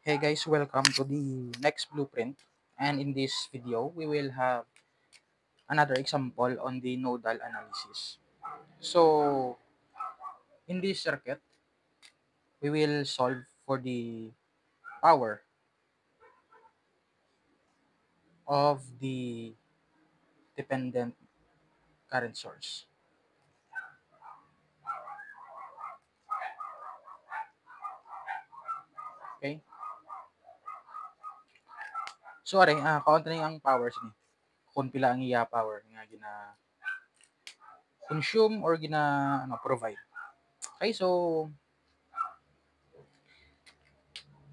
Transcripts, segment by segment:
Hey guys, welcome to the next blueprint, and in this video we will have another example on the nodal analysis. So in this circuit we will solve for the power of the dependent current source. Okay, so are kaunti na ang powers ni kung pila ang iya power nga gina consume or gina provide. Okay, so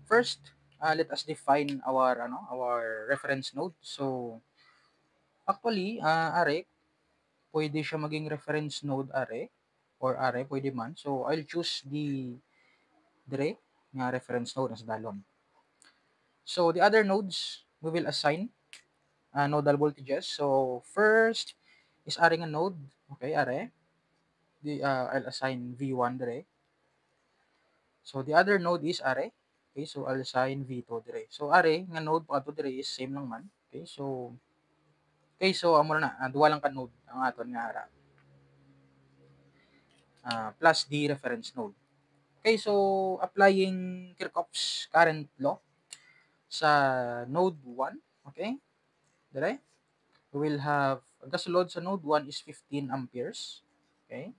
first, let us define our reference node. So actually, are pwede siya maging reference node are pwede man. So I'll choose the dire nga reference node as dalom. So the other nodes we will assign nodal voltages. So first is are nga node, okay, are I'll assign V1 dire. So the other node is are, okay, so I'll assign V2 dire. So are nga node pa dire is same lang man. Okay, so amo na duwa lang ka node ang aton nga ara. Plus the reference node. Okay, so applying Kirchhoff's current law sa node 1, okay? Dire, we will have gasulod sa node 1 is 15 amperes, okay?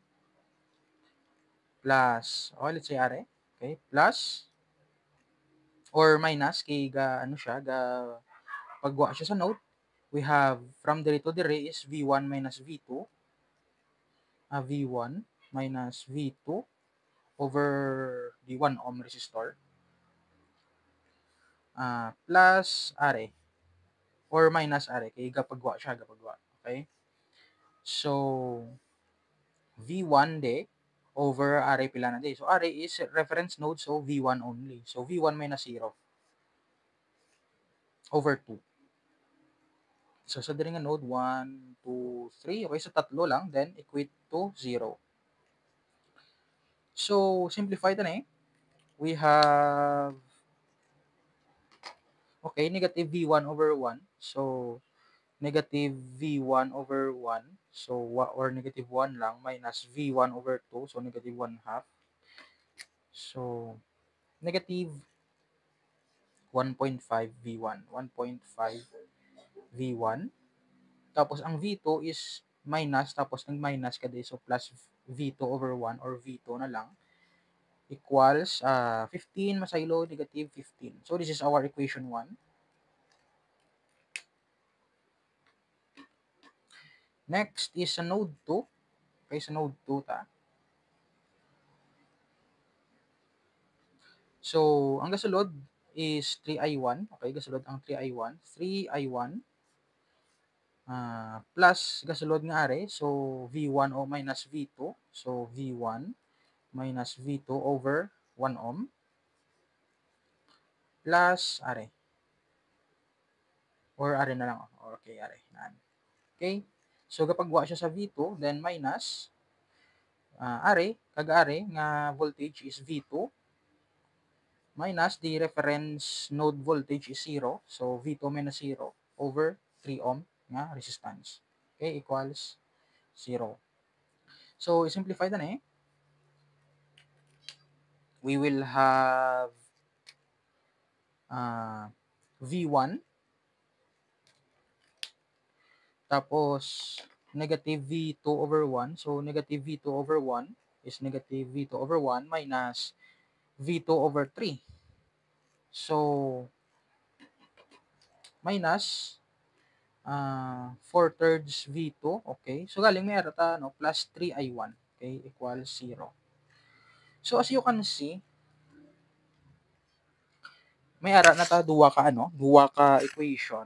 Plus, let's say are, okay? Plus or minus kay ga ano siya, ga pagwa siya sa node, we have from dire to dire is V1 minus V2, V1 minus V2 over the 1 ohm resistor, plus are or minus are kay gapagwa siya gapagwa, okay? So V1 de over are pila na de. So are is reference node, so V1 only. So V1 minus 0 over 2. So sa diri nga node 1, 2, 3, okay, so tatlo lang, then equate to 0. So simplify na we have okay, negative V1 over 1. So negative V1 over 1. So or negative 1 lang minus V1 over 2. So negative 1 half. So negative 1.5 V1. 1.5 V1. Tapos ang V2 is minus, tapos nag-minus ka din. So plus V2 over 1 or V2 na lang equals 15 masaylo negative 15. So this is our equation 1. Next is sa node 2. Okay, sa node 2 ta. So, ang gasulod is 3I1. Okay, gasulod ang 3I1. 3I1 plus gasulod nga are. So, V1 o minus V2. So, V1 minus V2 over 1 ohm plus are. Or are na lang. Okay, are. Okay. So, kapag wa siya sa V2, then minus are, kag-are nga voltage is V2 minus the reference node voltage is 0. So, V2 minus 0 over 3 ohm nga resistance. Okay, equals 0. So, simplify na we will have V1 tapos negative V2 over 1. So, negative V2 over 1 is negative V2 over 1 minus V2 over 3. So, minus 4/3 V2. Okay. So, galing may arata, no? Plus 3I1. Okay. Equals 0. So, as you can see, may ara na ta duwa ka equation.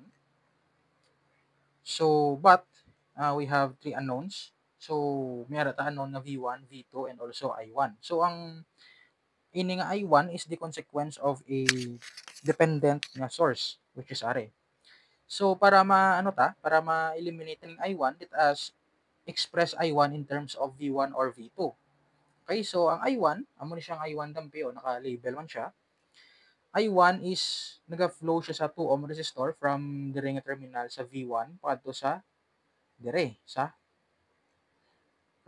So, but we have 3 unknowns. So, may ara ta unknown na V1, V2, and also I1. So, ang ini nga I1 is the consequence of a dependent na source, which is are. So, para para ma-eliminate ng I1, let us express I1 in terms of V1 or V2. Okay, so ang I1, amo ni siyang I1 dampi o naka-label man siya. I1 is naga-flow siya sa 2 ohm resistor from dire nga terminal sa V1 paadto sa dire sa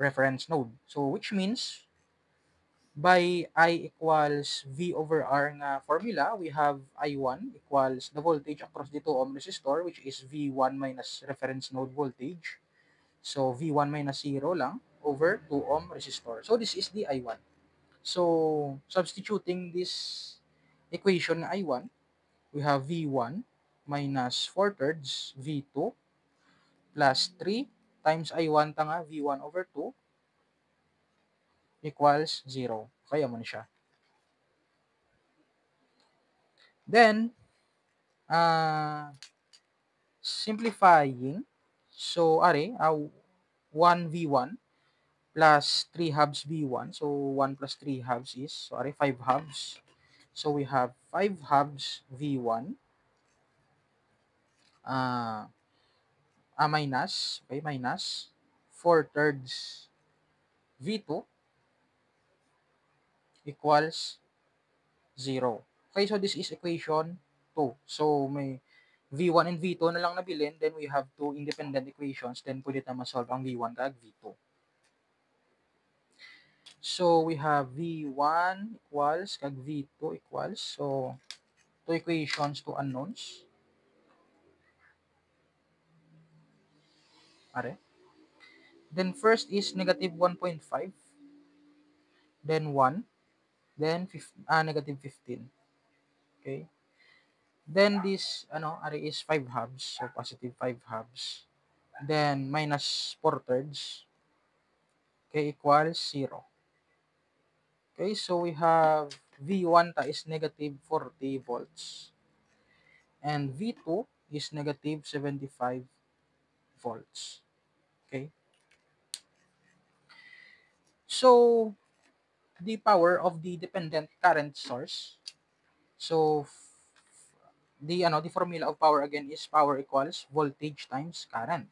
reference node. So which means by I equals V over R nga formula, we have I1 equals the voltage across the 2 ohm resistor, which is V1 minus reference node voltage. So V1 minus 0 lang over 2 ohm resistor. So this is the I1. So substituting this equation na I1, we have V1 minus 4 thirds V2 plus 3 times I1 tanga V1 over 2 equals 0. Kaya mo na siya. Then, simplifying, so are 1 V1 plus 3 halves V1. So 1 plus 3 halves is, so 5 halves. So we have 5 halves V1 uh, minus, okay, minus 4 thirds V2 equals 0. Okay, so this is equation 2. So may V1 and V2 na lang nabilin, then we have two independent equations, then pwede na ma-solve ang V1 kag V2. So we have V1 equals kag V2 equals, so two equations, two unknowns. Are. Then first is negative 1.5, then 1, then negative 15. Okay. Then this are is 5 halves, so positive 5 halves. Then minus 4 thirds, okay, equals 0. Okay, so we have V1 is negative 40 volts and V2 is negative 75 volts. Okay. So the power of the dependent current source. So the formula of power again is power equals voltage times current.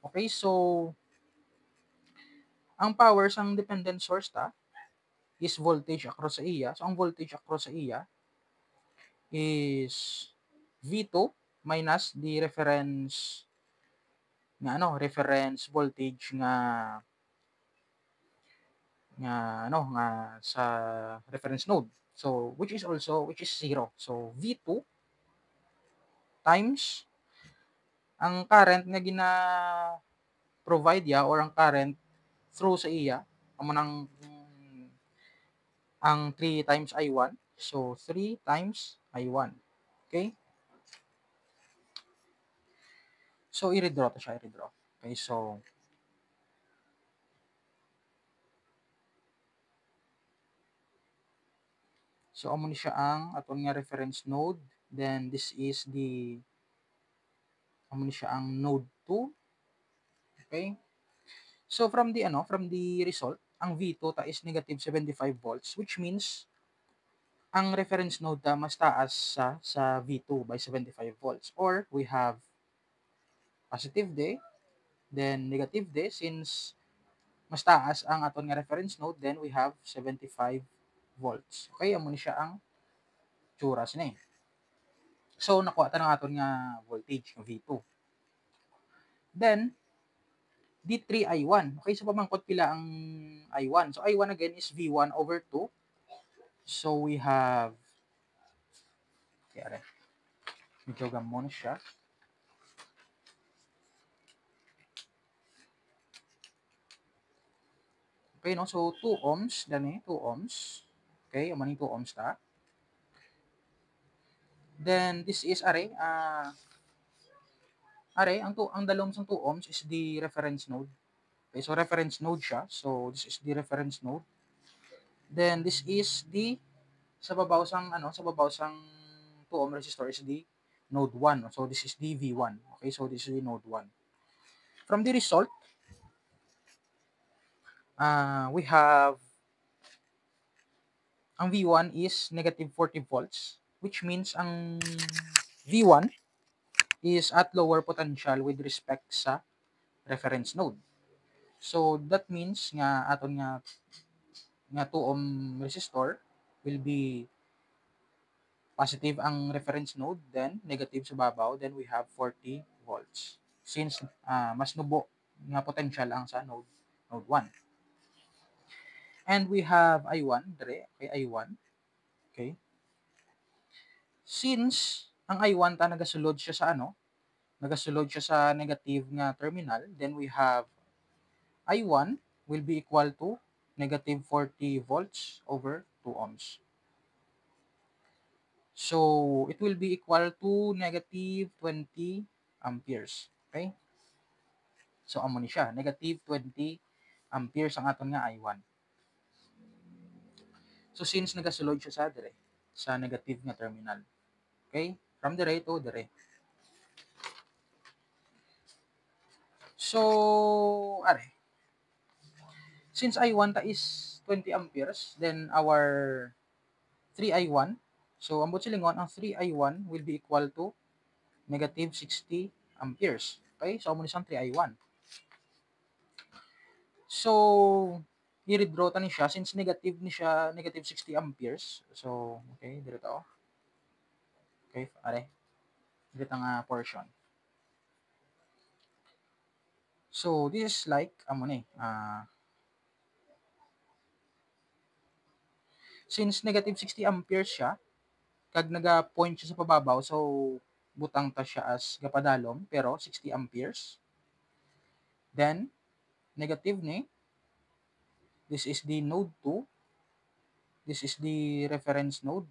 Okay, so ang power sang dependent source is voltage across sa iya. So ang voltage across sa iya is V2 minus the reference voltage nga sa reference node. So which is 0. So V2 times ang current nga provide ya or ang current through sa iya amo nang ang 3 times I1. So 3 times I1. Okay? So i-redraw to siya, i-redraw. Okay, so amo ni siya ang aton nga reference node. Then this is amo ni siya ang node 2. Okay? So from the result, ang V2 is negative 75 volts, which means ang reference node mas taas sa V2 by 75 volts. Or we have positive day, then negative day. Since mas taas ang aton nga reference node, then we have 75 volts. Okay, amo ni siya ang tsuras ni. So nakuha ta ng aton nga voltage ng V2. Then D3I1. Okay, so pamangkot pila ang I1. So I1 again is V1 over 2. So we have, kaya medyo gamon siya. Okay, no? So 2 ohms, dani, 2 ohms. Okay, amo ni 2 ohms ta. Then this is ang dalom sang 2 ohms is the reference node. Okay, so reference node siya. So this is the reference node. Then this is the sa babaw sang 2 ohm resistor is the node 1. So this is the V1. Okay, so this is the node 1. From the result, we have ang V1 is negative 40 volts, which means ang V1 is at lower potential with respect sa reference node. So that means nga aton nga 2 ohm resistor will be positive ang reference node, then negative sa babaw, then we have 40 volts. Since mas nubo nga potential ang sa node 1. And we have I1, dire, okay, I1. Okay. Since ang I1 ta nagasulod siya sa nagasulod siya sa negative nga terminal, then we have I1 will be equal to negative 40 volts over 2 ohms. So, it will be equal to negative 20 amperes. Okay? So, amo ni siya. Negative 20 amperes ang aton nga I1. So, since nagasulod siya sa dire, sa negative nga terminal. Okay? From dire to dire. So, are. Since I1 ta is 20 amperes, then our 3I1, so ambot silingon, ang 3I1 will be equal to negative 60 amperes. Okay? So, amo ni siyang 3I1. So, i-redraw ta ni siya since negative ni siya, negative 60 amperes. So, okay, dito. Okay, are. Dito nga portion. So, this is like, amo ni, since negative 60 amperes siya, kag naga-point siya sa pababaw, so, butang ta siya as gapadalom, pero 60 amperes. Then, negative ni, this is the node 2, this is the reference node,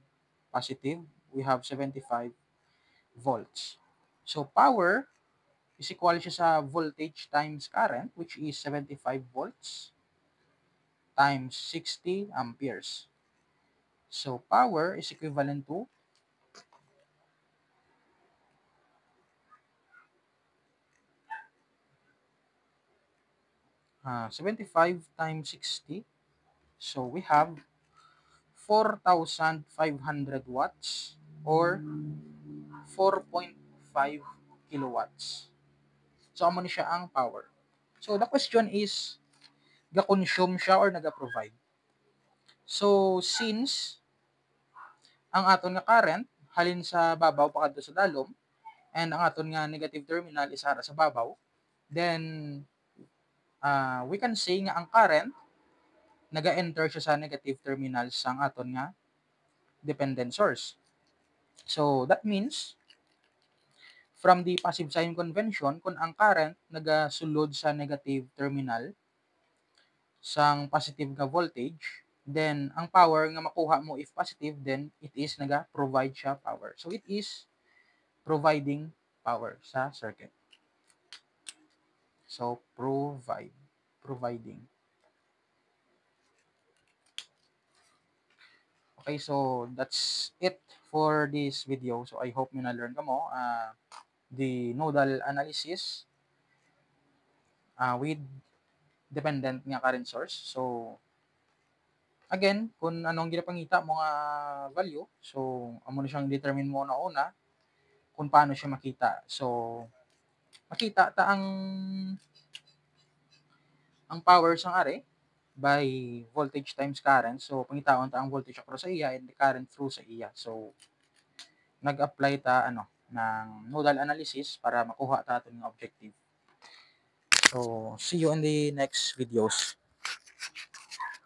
positive, we have 75 volts. So, power is equal siya sa voltage times current, which is 75 volts times 60 amperes. So, power is equivalent to 75 times 60. So, we have 4,500 watts or 4.5 kilowatts. So, amo ni siya ang power. So, the question is, ga-consume siya or naga-provide? So, since ang aton nga current halin sa babaw pakadto sa dalom, and ang aton nga negative terminal is ara sa babaw, then we can say nga ang current naga-enter siya sa negative terminal sang aton nga dependent source. So, that means, from the passive sign convention, kung ang current nagasulod sa negative terminal sang positive nga voltage, then ang power nga makuha mo if positive, then it is naga-provide siya power. So, it is providing power sa circuit. So, providing. Okay, so that's it for this video. So, I hope nyo na-learn ka mo the nodal analysis with dependent nga current source. So, again, kung anong ginapangita mo nga value, so, amo na siyang determine mo na una kung paano siya makita. So, makita ta ang power sang are by voltage times current. So, pangitaon ta ang voltage across sa iya and the current through sa iya. So, nag-apply ta ng nodal analysis para makuha ta aton nga objective. So, see you in the next videos.